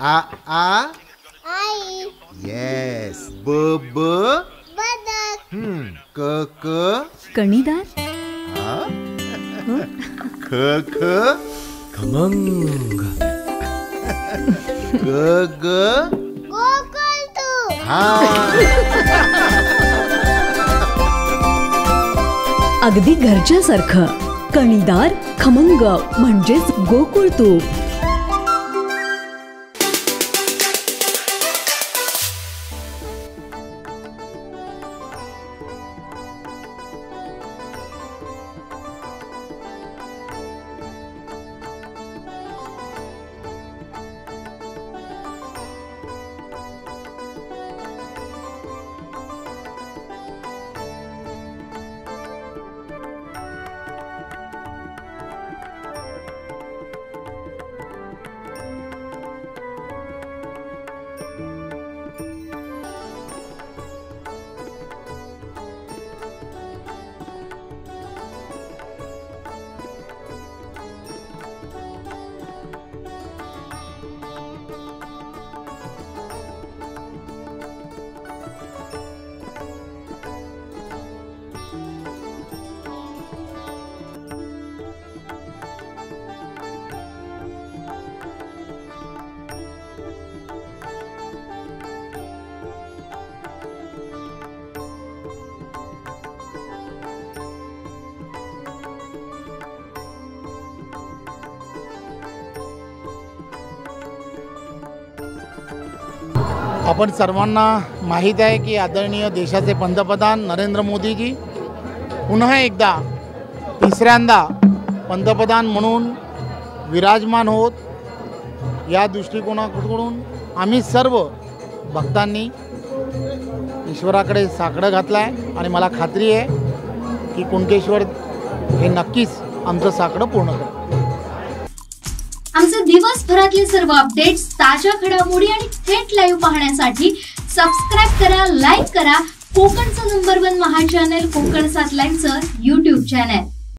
आ आ आई. Yes. ब ब बदक. क क कणीदार. ख ख खमंग. ग ग गोकुळतू. हा. अगदी घरच्यासारखं. कणीदार खमंग म्हणजेच गोकुळ तूप. आपण सर्वांना माहीत आहे की आदरणीय देशाचे पंतप्रधान नरेंद्र मोदीजी पुन्हा एकदा तिसऱ्यांदा पंतप्रधान म्हणून विराजमान होत. या दृष्टिकोनाकडून आम्ही सर्व भक्तांनी ईश्वराकडे साकडं घातलं आहे आणि मला खात्री आहे की कुणकेश्वर हे नक्कीच आमचं साकडं पूर्ण करेल. आमचे दिवसभरातले सर्व अपडेट्स, ताज्या घडामोडी आणि थेट लाईव्ह पाहण्यासाठी सबस्क्राईब करा, लाईक करा कोकणचं नंबर 1 महा चॅनल कोकण 7 लाईव्हचं YouTube चॅनल.